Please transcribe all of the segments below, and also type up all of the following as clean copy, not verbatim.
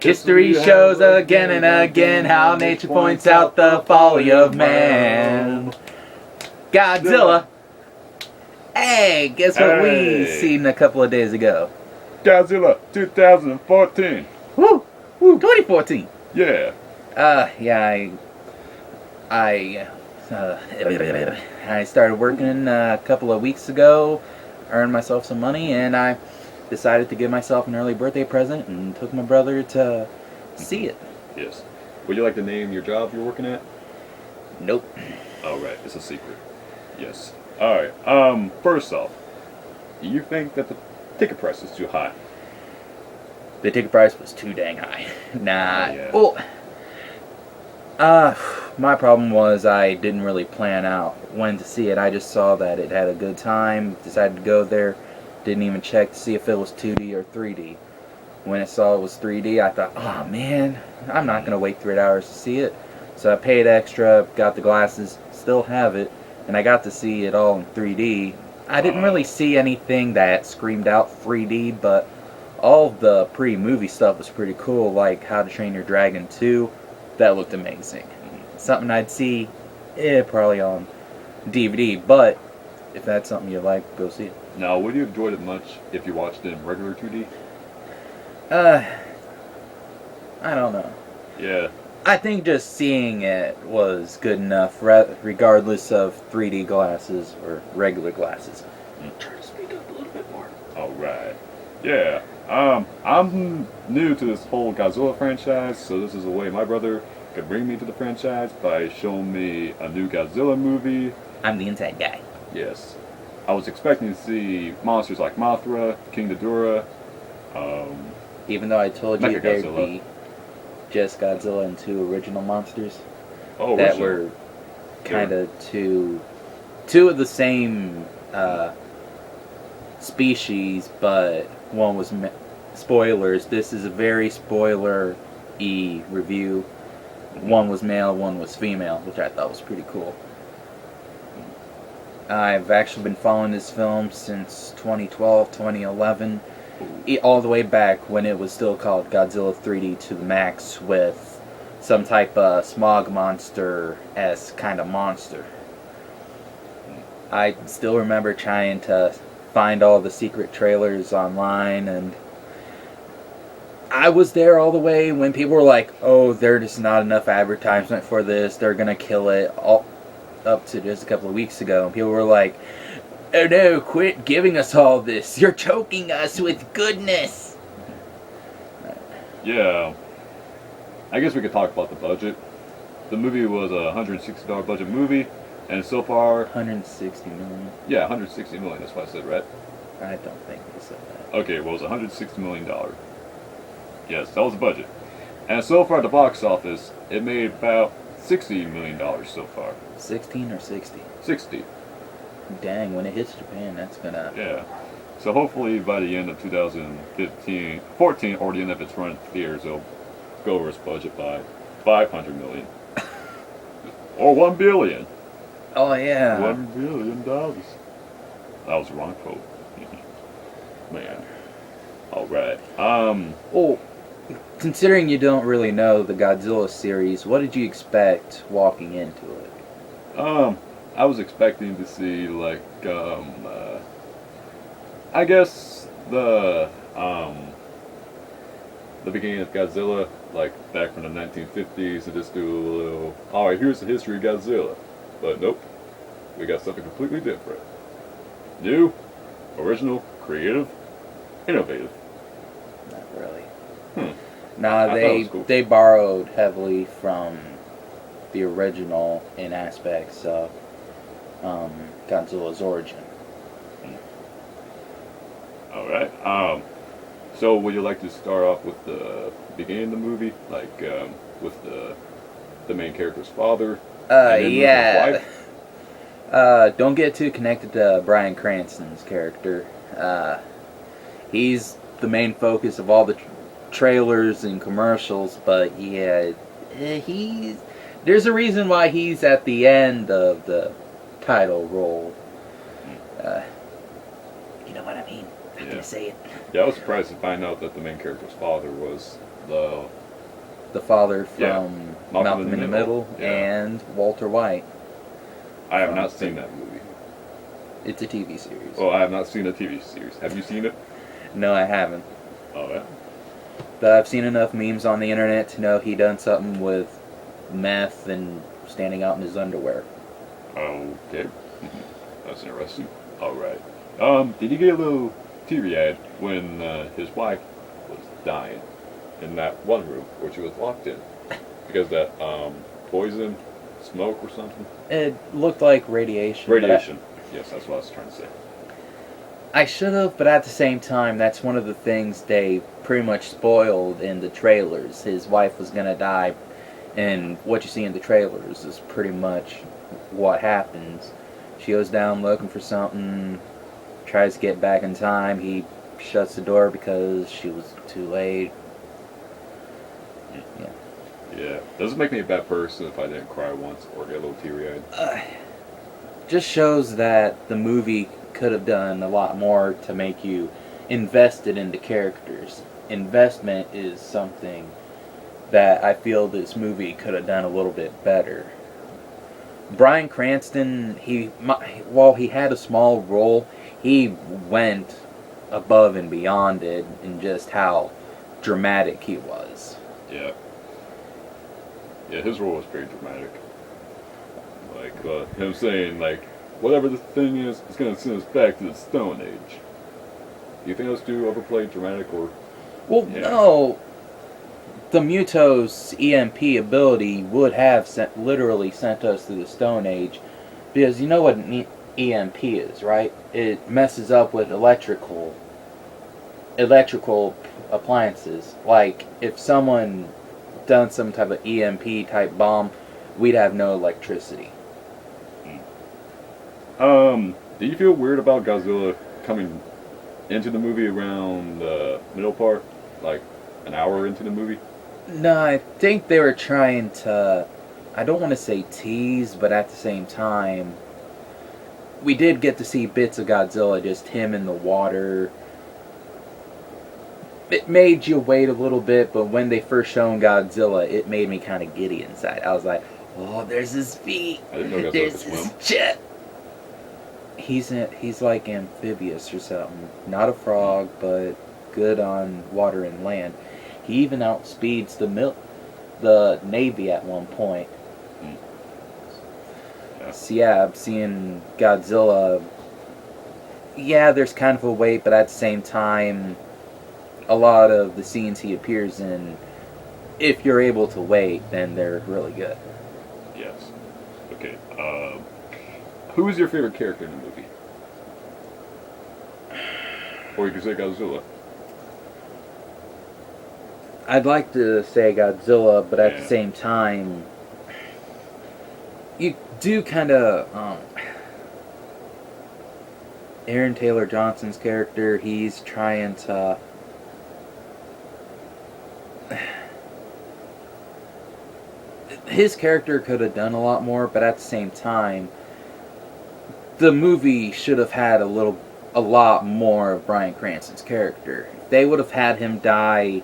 History shows again and again how nature points out the folly of man. Godzilla. Hey, guess what we seen a couple of days ago? Godzilla 2014. Woo! 2014. Yeah. I started working a couple of weeks ago, earned myself some money, and I decided to give myself an early birthday present and took my brother to see it. Yes. Would you like to name your job you're working at? Nope. Alright, it's a secret. Yes. Alright, first off, you think that the ticket price is too high? The ticket price was too dang high. Nah. Yeah. Well, my problem was I didn't really plan out when to see it. I just saw that it had a good time, decided to go there, didn't even check to see if it was 2D or 3D. When I saw it was 3D, I thought, oh man, I'm not going to wait 3 hours to see it. So I paid extra, got the glasses, still have it, and I got to see it all in 3D. I didn't really see anything that screamed out 3D, but all of the pre-movie stuff was pretty cool, like How to Train Your Dragon 2. That looked amazing. Something I'd see probably on DVD, but if that's something you like, go see it. Now, would you have enjoyed it much if you watched it in regular 2D? I don't know. Yeah. I think just seeing it was good enough, regardless of 3D glasses or regular glasses. Try to speak up a little bit more. Alright. Yeah. I'm new to this whole Godzilla franchise, so this is a way my brother could bring me to the franchise by showing me a new Godzilla movie. I'm the inside guy. Yes. I was expecting to see monsters like Mothra, King Ghidorah, even though I told you there'd Mechagodzilla. be just Godzilla and 2 original monsters that were kind of two of the same species, but one was spoilers. This is a very spoiler-y review. One was male, one was female, which I thought was pretty cool. I've actually been following this film since 2012, 2011, all the way back when it was still called Godzilla 3D to the Max, with some type of smog monster-esque kind of monster. I still remember trying to find all the secret trailers online, and I was there all the way when people were like, oh, there's just not enough advertisement for this, they're gonna kill it, all up to just a couple of weeks ago, and people were like, oh no, quit giving us all this, you're choking us with goodness. Yeah. I guess we could talk about the budget. The movie was a $160 budget movie, and so far... 160 million. Yeah, 160 million, that's what I said, right? I don't think they said that. Okay, well, it was $160 million. Yes, that was the budget. And so far at the box office, it made about $60 million so far. 16 or 60? 60. Dang, when it hits Japan, that's gonna... Yeah. So hopefully by the end of 14, or the end of its run in theaters, it'll go over its budget by $500 million. Or $1 billion. Oh, yeah. $1 billion. That was the wrong quote. Man. Alright. Oh, considering you don't really know the Godzilla series, what did you expect walking into it? I was expecting to see, like, I guess the beginning of Godzilla, like, back from the 1950s, and just do a little, alright, here's the history of Godzilla. But nope. We got something completely different. New, original, creative, innovative. Not really. I thought it was cool. They borrowed heavily from the original in aspects of Godzilla's origin. Alright. So would you like to start off with the beginning of the movie? Like, with the main character's father? Yeah. Don't get too connected to Bryan Cranston's character. He's the main focus of all the trailers and commercials, but yeah, there's a reason why he's at the end of the title role. You know what I mean? I'm not gonna say it. Yeah, I was surprised to find out that the main character's father was the The father Yeah, from Malcolm in the Middle Yeah, and Walter White. I have from not seen that movie. It's a TV series. Well, I have not seen a TV series. Have you seen it? No, I haven't. Oh yeah. But I've seen enough memes on the internet to know he done something with meth and standing out in his underwear. Okay. That's interesting. All right. Did you get a little teary-eyed when his wife was dying in that one room where she was locked in because that poison, smoke or something? It looked like radiation. Radiation. Yes, that's what I was trying to say. I should have, but at the same time, that's one of the things they pretty much spoiled in the trailers. His wife was gonna die, and what you see in the trailers is pretty much what happens. She goes down looking for something, tries to get back in time. He shuts the door because she was too late. Yeah. Yeah. Does it make me a bad person if I didn't cry once or get a little teary-eyed? Just shows that the movie could have done a lot more to make you invested in the characters. Investment is something that I feel this movie could have done a little bit better. Bryan Cranston, while he had a small role, he went above and beyond it in just how dramatic he was. Yeah. Yeah, his role was pretty dramatic. Like, him saying, like, whatever the thing is, it's going to send us back to the Stone Age. Do you think that was too overplayed, dramatic, or... Well, Yeah. no. The Muto's EMP ability would have literally sent us to the Stone Age, because you know what an EMP is, right? It messes up with electrical appliances. Like if someone done some type of EMP type bomb, we'd have no electricity. Do you feel weird about Godzilla coming into the movie around the middle part? Like, an hour into the movie? No, I think they were trying to, I don't want to say tease, but at the same time, we did get to see bits of Godzilla, just him in the water. It made you wait a little bit, but when they first shown Godzilla, it made me kind of giddy inside. I was like, oh, there's his feet. I didn't know Godzilla There's could his swim. jet. He's like amphibious or something. Not a frog, but good on water and land. He even outspeeds the Navy at one point. Yeah. So yeah, I'm seeing Godzilla. Yeah, there's kind of a wait, but at the same time, a lot of the scenes he appears in, if you're able to wait, then they're really good. Yes. Okay, who is your favorite character in the movie? Or you could say Godzilla. I'd like to say Godzilla, but at Yeah. the same time, you do kind of Aaron Taylor Johnson's character. He's trying to his character could have done a lot more, but at the same time, the movie should have had a lot more of Bryan Cranston's character. If they would have had him die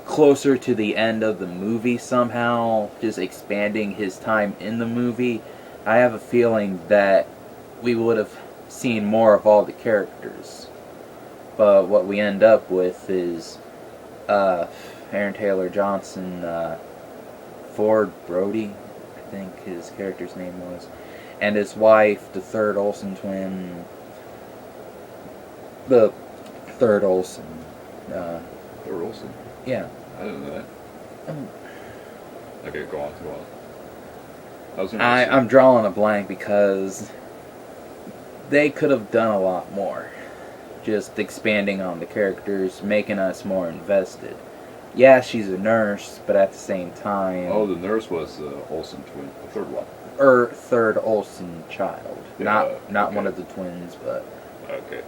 closer to the end of the movie somehow, just expanding his time in the movie, I have a feeling that we would have seen more of all the characters. But what we end up with is Aaron Taylor Johnson, Ford Brody, I think his character's name was, and his wife, the third Olsen twin, the third Olsen. Thor Olsen. Yeah. I didn't know that. Okay, go on. That was interesting. I'm drawing a blank because they could have done a lot more. Just expanding on the characters, making us more invested. Yeah, she's a nurse, but at the same time... Oh, the nurse was the Olsen twin, the third one. Third Olsen child. Yeah, Not okay. one of the twins, but... Okay.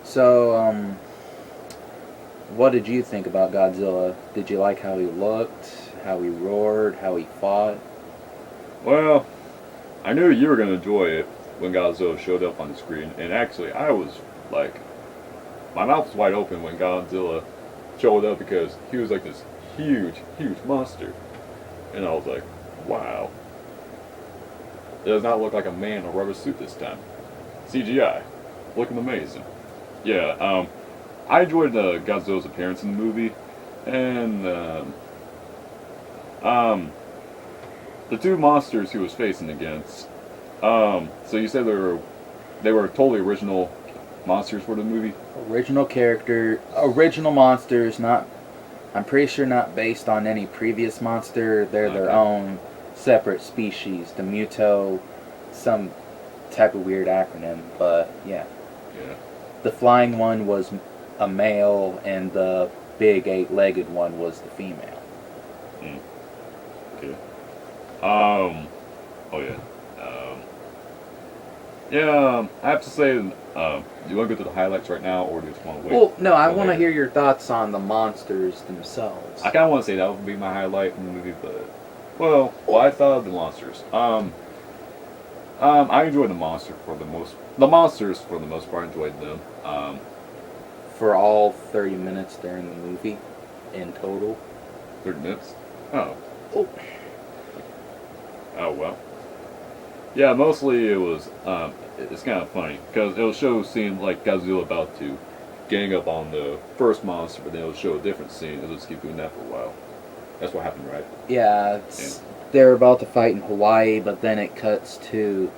So, what did you think about Godzilla? Did you like how he looked, how he roared, how he fought? Well, I knew you were going to enjoy it when Godzilla showed up on the screen, and actually I was, like, my mouth was wide open when Godzilla showed up because he was like this huge, huge monster. And I was like, wow. It does not look like a man in a rubber suit this time. CGI. Looking amazing. Yeah, I enjoyed Godzilla's appearance in the movie. And, the two monsters he was facing against. So you said they were totally original monsters for the movie? Original character, original monsters, not, I'm pretty sure not based on any previous monster. They're their own separate species. The Muto, some type of weird acronym, but yeah. Yeah. The flying one was a male, and the big 8-legged one was the female. Okay. Oh yeah. Yeah, I have to say, do you want to go to the highlights right now, or do you just want to wait? Well, no, I want to hear your thoughts on the monsters themselves. I kind of want to say that would be my highlight in the movie, but well, I thought of the monsters. I enjoyed the monsters for the most part. I enjoyed them. For all 30 minutes during the movie, in total. 30 minutes. Oh. Oh. Oh well. Yeah, mostly it was. It's kind of funny because it'll show a scene like Godzilla about to gang up on the first monster, but then it'll show a different scene. It'll just keep doing that for a while. That's what happened, right? Yeah, they're about to fight in Hawaii, but then it cuts to.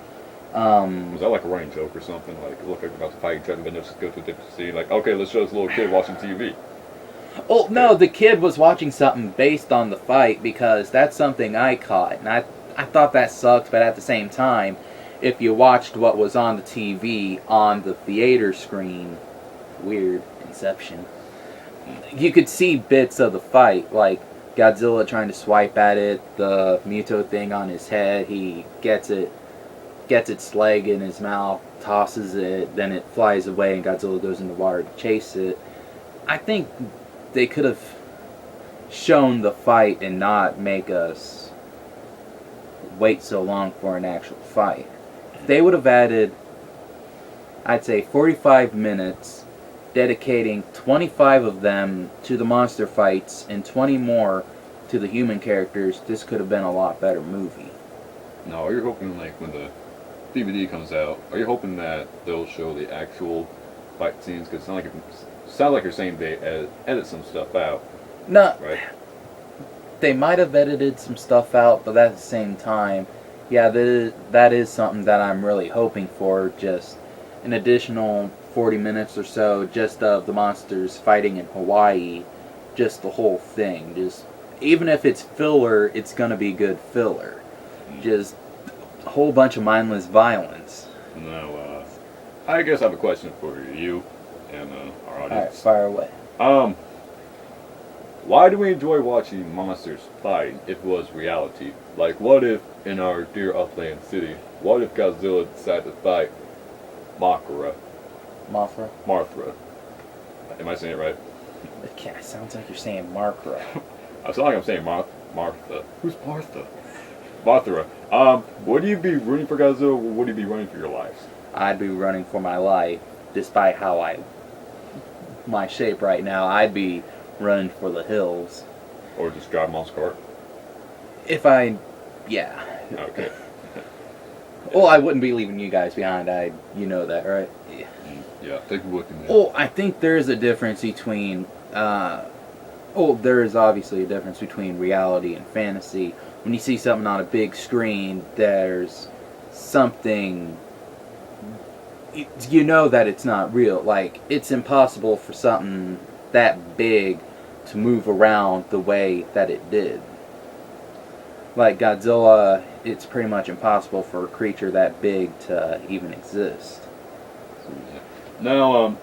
Was that like a running joke or something? Like, look, like we're about to fight each other, but then just go to a different scene. Like, okay, let's show this little kid watching TV. Oh no, the kid was watching something based on the fight because that's something I caught, and I thought that sucked, but at the same time, if you watched what was on the TV on the theater screen, weird Inception, you could see bits of the fight, like Godzilla trying to swipe at it, the Muto thing on his head, he gets its leg in his mouth, tosses it, then it flies away and Godzilla goes in the water to chase it. I think they could have shown the fight and not make us wait so long for an actual fight. If they would have added, I'd say 45 minutes, dedicating 25 of them to the monster fights and 20 more to the human characters, this could have been a lot better movie. No, you're hoping like when the DVD comes out, are you hoping that they'll show the actual fight scenes? Because it sounds like you're saying they edit some stuff out. No, right? They might have edited some stuff out, but at the same time, yeah, that is something that I'm really hoping for. Just an additional 40 minutes or so, just of the monsters fighting in Hawaii, just the whole thing. Just even if it's filler, it's gonna be good filler. Just a whole bunch of mindless violence. No, I guess I have a question for you and our audience. Alright, fire away. Why do we enjoy watching monsters fight if it was reality? Like, what if in our dear upland city, what if Godzilla decided to fight Mothra? Mothra. Am I saying it right? It sounds like you're saying Markra. I sound like I'm saying Martha. Who's Martha? Mothra. Would you be rooting for Godzilla, or would you be running for your lives? I'd be running for my life, despite how my shape right now. I'd be running for the hills. Or just drive Mom's car? Yeah. Okay. Well, I wouldn't be leaving you guys behind. You know that, right? Yeah. Yeah, take a look at that. Well, I think there's a difference between. There is obviously a difference between reality and fantasy. When you see something on a big screen, there's something. You know that it's not real. Like, it's impossible for something that big to move around the way that it did. Like Godzilla, it's pretty much impossible for a creature that big to even exist. Now,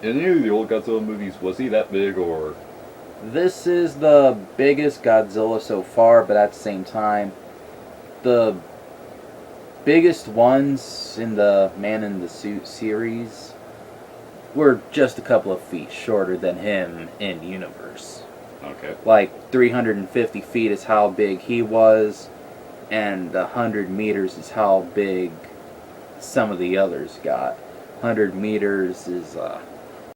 in any of the old Godzilla movies, was he that big, or? This is the biggest Godzilla so far, but at the same time, the biggest ones in the Man in the Suit series were just a couple of feet shorter than him in universe. Okay. Like 350 feet is how big he was, and 100 meters is how big some of the others got. 100 meters is